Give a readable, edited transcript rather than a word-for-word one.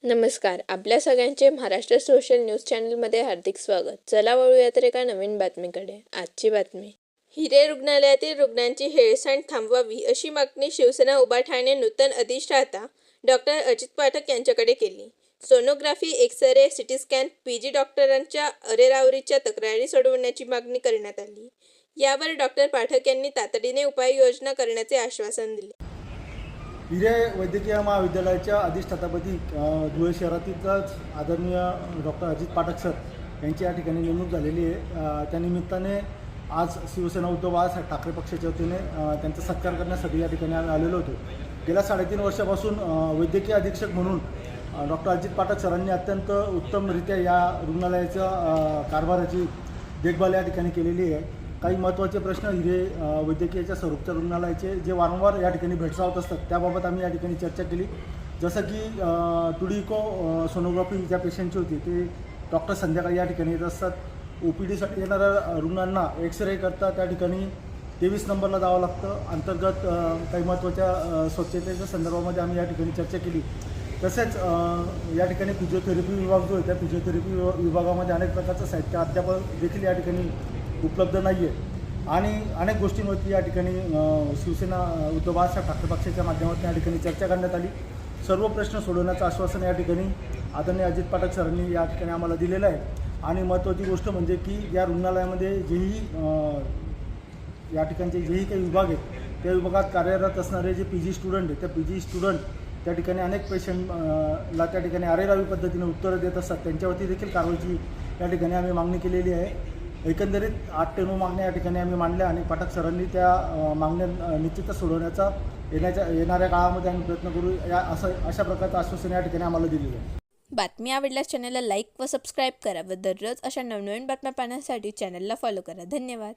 नमस्कार. आपल्या सगळ्यांचे महाराष्ट्र सोशल न्यूज चॅनलमध्ये हार्दिक स्वागत. चला वळूया तर एका नवीन बातमीकडे. आजची बातमी. हिरे रुग्णालयातील रुग्णांची हेळसांड थांबवावी अशी मागणी शिवसेना उभाठाणे नूतन अधिष्ठाता डॉक्टर अजित पाठक यांच्याकडे केली. Sonography, X-ray, CT scan, PG डॉक्टरांच्या अरेरावरीच्या तक्रारी सोडवण्याची मागणी करण्यात आली. यावर डॉक्टर पाठक यांनी तातडीने उपाययोजना करण्याचे आश्वासन दिले. हिरे वैद्यकीय महाविद्यालयाच्या अधिष्ठातापदी धुळे शहरातीलच आदरणीय डॉक्टर अजित पाठक सर यांची या ठिकाणी नेमणूक झालेली आहे. त्यानिमित्ताने आज शिवसेना उद्धव बाळासाहेब ठाकरे पक्षाच्या वतीने त्यांचा सत्कार करण्यासाठी या ठिकाणी आम्ही आलेलो होतो. गेल्या 3.5 वर्षापासून वैद्यकीय अधीक्षक म्हणून डॉक्टर अजित पाठक सरांनी अत्यंत उत्तमरित्या या रुग्णालयाच्या कारभाराची देखभाल या ठिकाणी केलेली आहे. काही महत्त्वाचे प्रश्न हिरे वैद्यकीयच्या स्वरूपच्या रुग्णालयाचे जे वारंवार या ठिकाणी भेडसावत असतात त्याबाबत आम्ही या ठिकाणी चर्चा केली. जसं की टुडिको सोनोग्राफी ज्या पेशंटची होती ते डॉक्टर संध्याकाळी या ठिकाणी येत असतात. OPDसाठी येणाऱ्या रुग्णांना एक्स-रे करता त्या ठिकाणी 23 नंबरला जावं लागतं. अंतर्गत काही महत्त्वाच्या स्वच्छतेच्या संदर्भामध्ये आम्ही या ठिकाणी चर्चा केली. तसेच या ठिकाणी फिजिओथेरपी विभाग जो आहे त्या फिजिओथेरपी विभागामध्ये अनेक प्रकारचं साहित्य अद्याप देखील या ठिकाणी उपलब्ध नाही आहे आणि अनेक गोष्टींवरती या ठिकाणी शिवसेना उद्धव बाळासाहेब ठाकरे पक्षाच्या माध्यमातून या ठिकाणी चर्चा करण्यात आली. सर्व प्रश्न सोडवण्याचं आश्वासन या ठिकाणी आदरणीय अजित पाठक सरांनी या ठिकाणी आम्हाला दिलेलं आहे. आणि महत्त्वाची गोष्ट म्हणजे की या रुग्णालयामध्ये या ठिकाणचे जेही काही विभाग आहेत त्या विभागात कार्यरत असणारे जे PG स्टुडंट आहेत त्या PG स्टुडंट त्या ठिकाणी अनेक पेशंटला त्या ठिकाणी अरेरावी पद्धतीने उत्तरं देत असतात. त्यांच्यावरती देखील कारवाईची या ठिकाणी आम्ही मागणी केलेली आहे. एकंदरीत 8 ते 9 मागण्या या ठिकाणी आम्ही मांडल्या आणि पाठक सरांनी त्या मागण्या निश्चितच सोडवण्याचा येणाऱ्या काळामध्ये आम्ही प्रयत्न करू अशा प्रकारचं आश्वासन या ठिकाणी आम्हाला दिलेलं आहे. बातमी आवडल्यास चॅनलला लाईक व सबस्क्राईब करा व दररोज अशा नवनवीन बातम्या पाहण्यासाठी चॅनलला फॉलो करा. धन्यवाद.